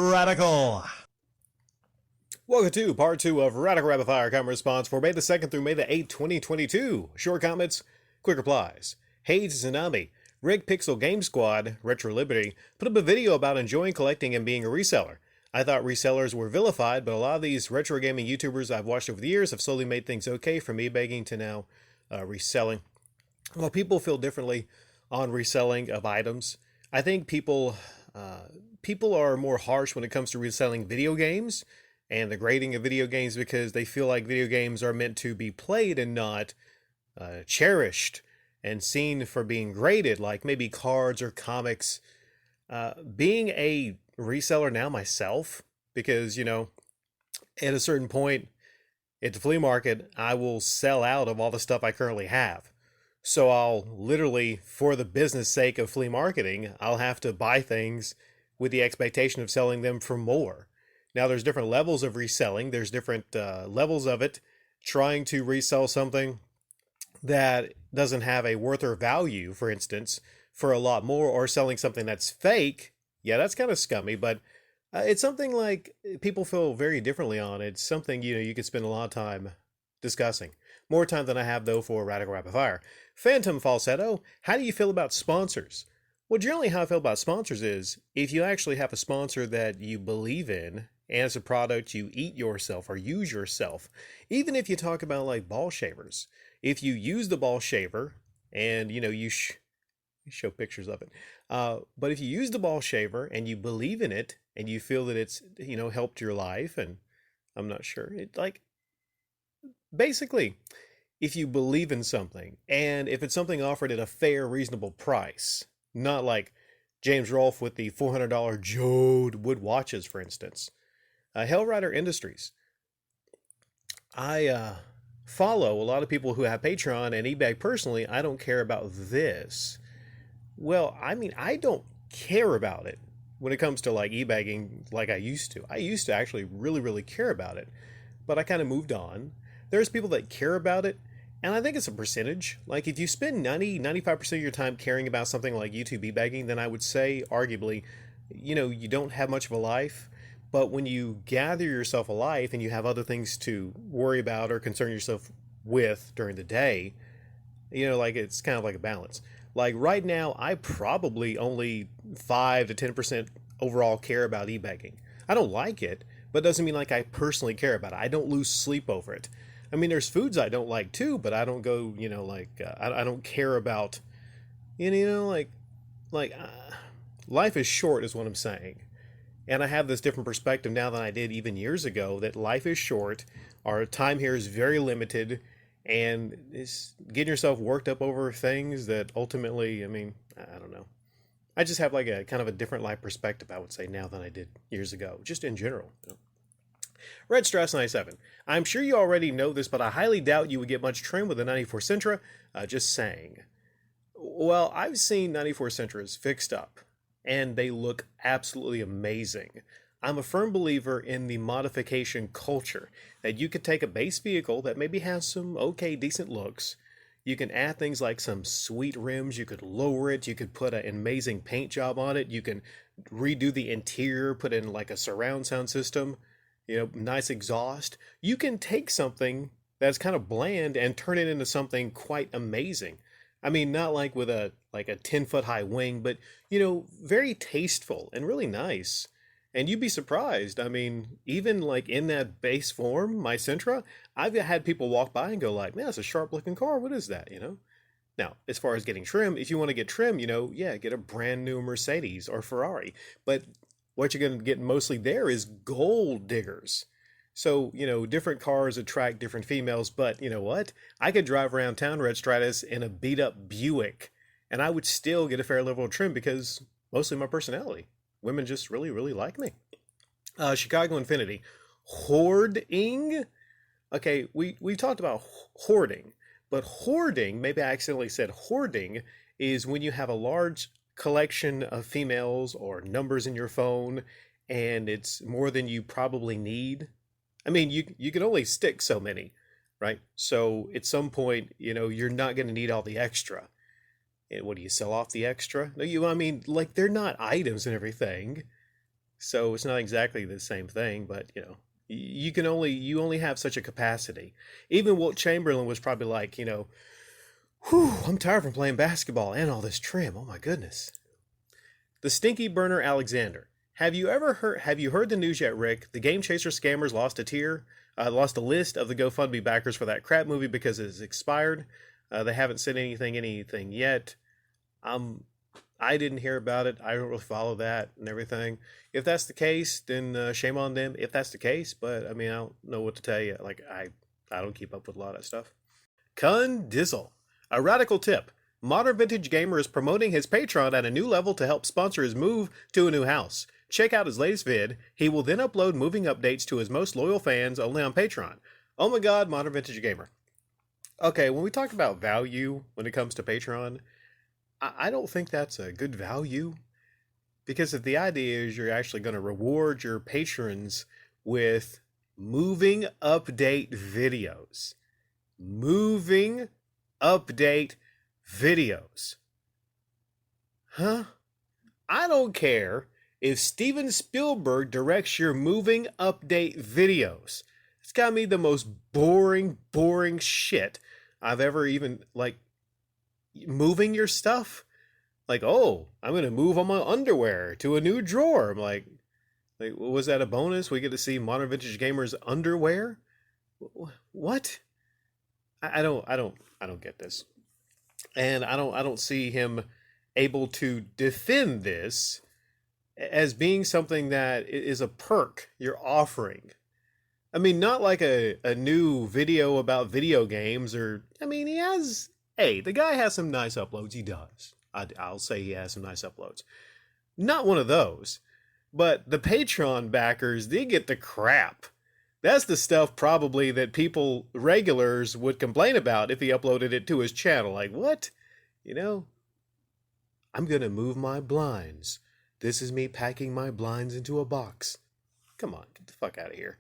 Radical. Welcome to part 2 of Radical Rapid Fire comment response for May the 2nd through May the 8th, 2022. Short comments, quick replies. Hades Tsunami, Rig Pixel Game Squad, Retro Liberty, put up a video about enjoying collecting and being a reseller. I thought resellers were vilified, but a lot of these retro gaming YouTubers I've watched over the years have slowly made things okay, from eBagging to now reselling. Well, people feel differently on reselling of items. I think people are more harsh when it comes to reselling video games and the grading of video games, because they feel like video games are meant to be played and not cherished and seen for being graded, like maybe cards or comics. Being a reseller now myself, because, at a certain point at the flea market, I will sell out of all the stuff I currently have. So I'll literally, for the business sake of flea marketing, I'll have to buy things with the expectation of selling them for more. Now, there's different levels of reselling. There's different levels of it. Trying to resell something that doesn't have a worth or value, for instance, for a lot more, or selling something that's fake. Yeah, that's kind of scummy, but it's something like people feel very differently on. It's something, you could spend a lot of time discussing. More time than I have, though, for Radical Rapid Fire. Phantom Falsetto, how do you feel about sponsors? Well, generally how I feel about sponsors is, if you actually have a sponsor that you believe in, and it's a product you eat yourself or use yourself, even if you talk about like ball shavers, if you use the ball shaver and, you show pictures of it, but if you use the ball shaver and you believe in it and you feel that it's, helped your life, and I'm not sure, basically, if you believe in something, and if it's something offered at a fair, reasonable price, not like James Rolfe with the $400 Jode wood watches, for instance. Hellrider Industries. I follow a lot of people who have Patreon and eBay. Personally, I don't care about this. Well, I don't care about it when it comes to like eBagging like I used to. I used to actually really, really care about it, but I kind of moved on. There's people that care about it, and I think it's a percentage. Like, if you spend 95% of your time caring about something like YouTube eBagging, then I would say, arguably, you don't have much of a life. But when you gather yourself a life and you have other things to worry about or concern yourself with during the day, like, it's kind of like a balance. Like right now, I probably only 5 to 10% overall care about eBagging. I don't like it, but it doesn't mean like I personally care about it. I don't lose sleep over it. I mean, there's foods I don't like too, but I don't go, I don't care about, like life is short is what I'm saying. And I have this different perspective now than I did even years ago, that life is short, our time here is very limited, and it's getting yourself worked up over things that ultimately, I don't know. I just have like a kind of a different life perspective, I would say, now than I did years ago, just in general. Red Stress 97. I'm sure you already know this, but I highly doubt you would get much trim with a 94 Sentra. Just saying. Well, I've seen 94 Sentras fixed up, and they look absolutely amazing. I'm a firm believer in the modification culture, that you could take a base vehicle that maybe has some okay, decent looks. You can add things like some sweet rims, you could lower it, you could put an amazing paint job on it, you can redo the interior, put in like a surround sound system, nice exhaust. You can take something that's kind of bland and turn it into something quite amazing. I mean, not like with a 10-foot high wing, but very tasteful and really nice. And you'd be surprised. I mean, even like in that base form, my Sentra, I've had people walk by and go like, "Man, that's a sharp looking car. What is that?" Now, as far as getting trim, if you want to get trim, yeah, get a brand new Mercedes or Ferrari. But what you're going to get mostly there is gold diggers. So, different cars attract different females, but you know what? I could drive around town, Red Stratus, in a beat up Buick, and I would still get a fair level of trim, because mostly my personality. Women just really, really like me. Chicago Infinity. Hoarding? Okay, we talked about hoarding, but hoarding, maybe I accidentally said hoarding, is when you have a large collection of females or numbers in your phone, and it's more than you probably need. I mean, you can only stick so many, right? So at some point, you're not going to need all the extra. And what do you sell off the extra? No, like, they're not items and everything. So it's not exactly the same thing, but you only have such a capacity. Even Wilt Chamberlain was probably like, whew, I'm tired from playing basketball and all this trim. Oh my goodness. The Stinky Burner Alexander. Have you heard the news yet, Rick? The Game Chaser scammers lost a list of the GoFundMe backers for that crap movie because it's expired. They haven't said anything yet. Um, I didn't hear about it. I don't really follow that and everything. If that's the case, then shame on them. If that's the case, but I mean, I don't know what to tell you. Like I don't keep up with a lot of that stuff. Dizzle. A radical tip. Modern Vintage Gamer is promoting his Patreon at a new level to help sponsor his move to a new house. Check out his latest vid. He will then upload moving updates to his most loyal fans only on Patreon. Oh my god, Modern Vintage Gamer. Okay, when we talk about value when it comes to Patreon, I don't think that's a good value. Because if the idea is you're actually going to reward your patrons with moving update videos, moving update videos. Huh? I don't care if Steven Spielberg directs your moving update videos. It's got me the most boring shit I've ever even, like, moving your stuff. Like, oh, I'm going to move all my underwear to a new drawer. I'm like, was that a bonus? We get to see Modern Vintage Gamer's underwear? What? I don't get this. And I don't see him able to defend this as being something that is a perk you're offering. I mean, not like a new video about video games or, I mean, the guy has some nice uploads. He does. I'll say he has some nice uploads. Not one of those. But the Patreon backers, they get the crap. That's the stuff probably that regulars would complain about if he uploaded it to his channel. Like, what? You know, I'm going to move my blinds. This is me packing my blinds into a box. Come on, get the fuck out of here.